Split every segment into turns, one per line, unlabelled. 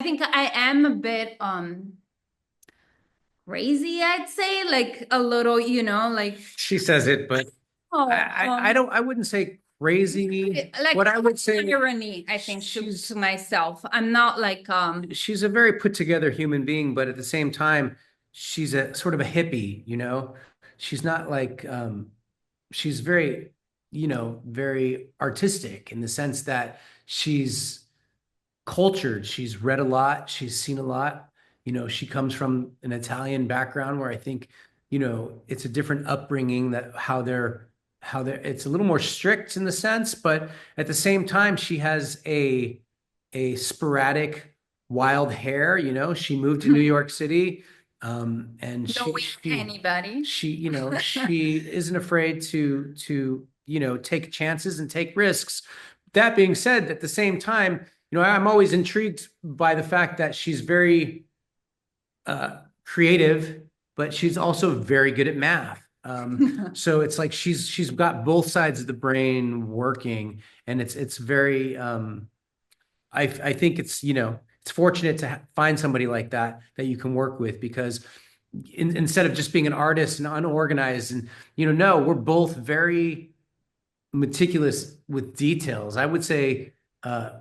think I am a bit crazy, I'd say, like a little, like
She says it, but
oh,
I wouldn't say crazy.
like
What I would say,
irony, I think, to
she's
myself. I'm not like
she's a very put together human being, but at the same time, she's a sort of a hippie, you know. She's not like she's very, very artistic in the sense that she's cultured. She's read a lot, she's seen a lot. She comes from an Italian background where I think, it's a different upbringing that how they're it's a little more strict in the sense, but at the same time, she has a sporadic wild hair. She moved to New York City, and she
knowing
she
anybody.
she she isn't afraid to take chances and take risks. That being said, at the same time, I'm always intrigued by the fact that she's very creative, but she's also very good at math. So it's like she's got both sides of the brain working, and it's very I think it's fortunate to find somebody like that you can work with, because instead of just being an artist and unorganized, and no, we're both very meticulous with details. I would say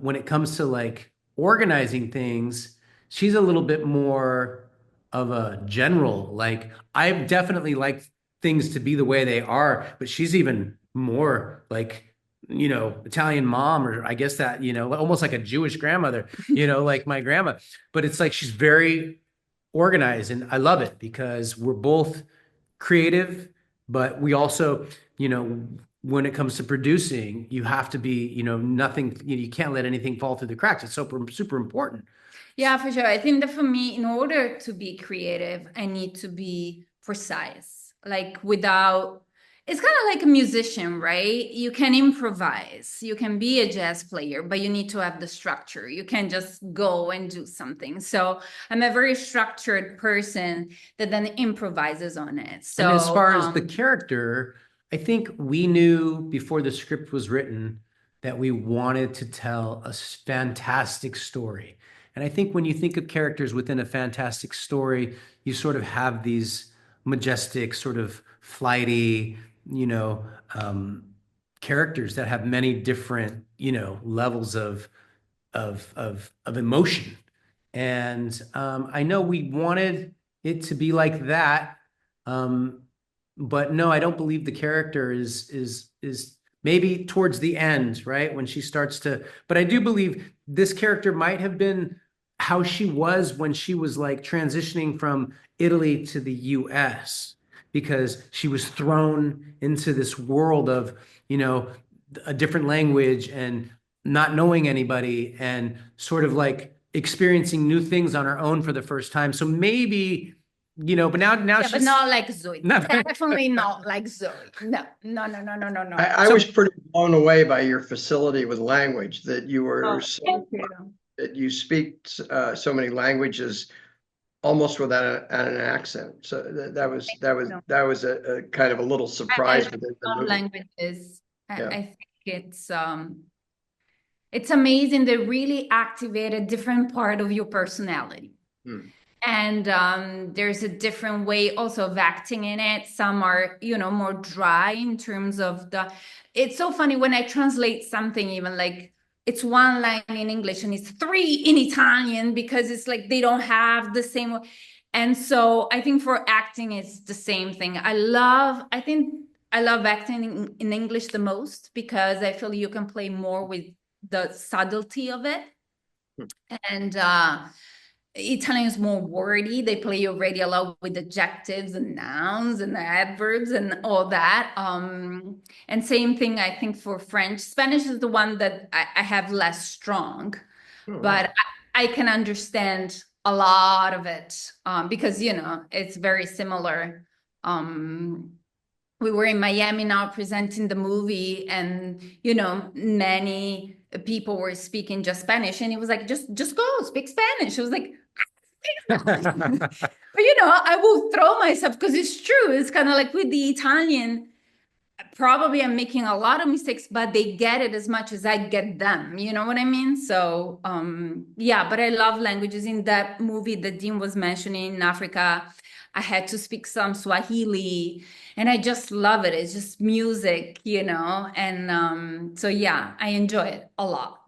when it comes to like organizing things, she's a little bit more of a general. Like I definitely like things to be the way they are, but she's even more like, Italian mom, or I guess that, almost like a Jewish grandmother, like my grandma. But it's like she's very organized, and I love it because we're both creative, but we also, when it comes to producing, you have to be, nothing, you can't let anything fall through the cracks. It's super, super important.
Yeah, for sure. I think that for me, in order to be creative, I need to be precise. Like without, it's kind of like a musician, right? You can improvise, you can be a jazz player, but you need to have the structure. You can't just go and do something. So I'm a very structured person that then improvises on it.
And as
So
far as the character, I think we knew before the script was written that we wanted to tell a fantastic story. And I think when you think of characters within a fantastic story, you sort of have these majestic, sort of flighty, you know, um, characters that have many different, levels of emotion. And I know we wanted it to be like that. Um, but no, I don't believe the character is maybe towards the end, right? When she starts to, but I do believe this character might have been how she was when she was like transitioning from Italy to the US, because she was thrown into this world of, you know, a different language and not knowing anybody, and sort of like experiencing new things on her own for the first time. So maybe, but now
yeah, but
she's
not like Zoe.
not.
Definitely not like Zoe. No, no, no, no, no, no, no.
I was
So
pretty blown away by your facility with language, that you
Oh,
were so,
thank you.
that you speak so many languages almost without an accent. So
No.
that was a kind of a little
I
surprise within the
love
movie.
languages.
Yeah.
I think it's amazing. They really activate a different part of your personality.
Hmm.
And there's a different way also of acting in it. Some are, more dry in terms of it's so funny when I translate something, even like it's one line in English and it's three in Italian, because it's like they don't have the same. And so I think for acting, it's the same thing. I think I love acting in English the most, because I feel you can play more with the subtlety of it.
Hmm.
And Italian is more wordy. They play already a lot with adjectives and nouns and adverbs and all that. And same thing, I think, for French. Spanish is the one that I have less strong,
Oh,
but
wow.
I can understand a lot of it, because, it's very similar. We were in Miami now presenting the movie, and many people were speaking just Spanish, and it was like, just go speak Spanish. I was like, but I will throw myself, because it's true. It's kind of like with the Italian, probably I'm making a lot of mistakes, but they get it as much as I get them. You know what I mean? So, yeah, but I love languages. In that movie that Dean was mentioning in Africa, I had to speak some Swahili, and I just love it. It's just music, you know? And so, yeah, I enjoy it a lot.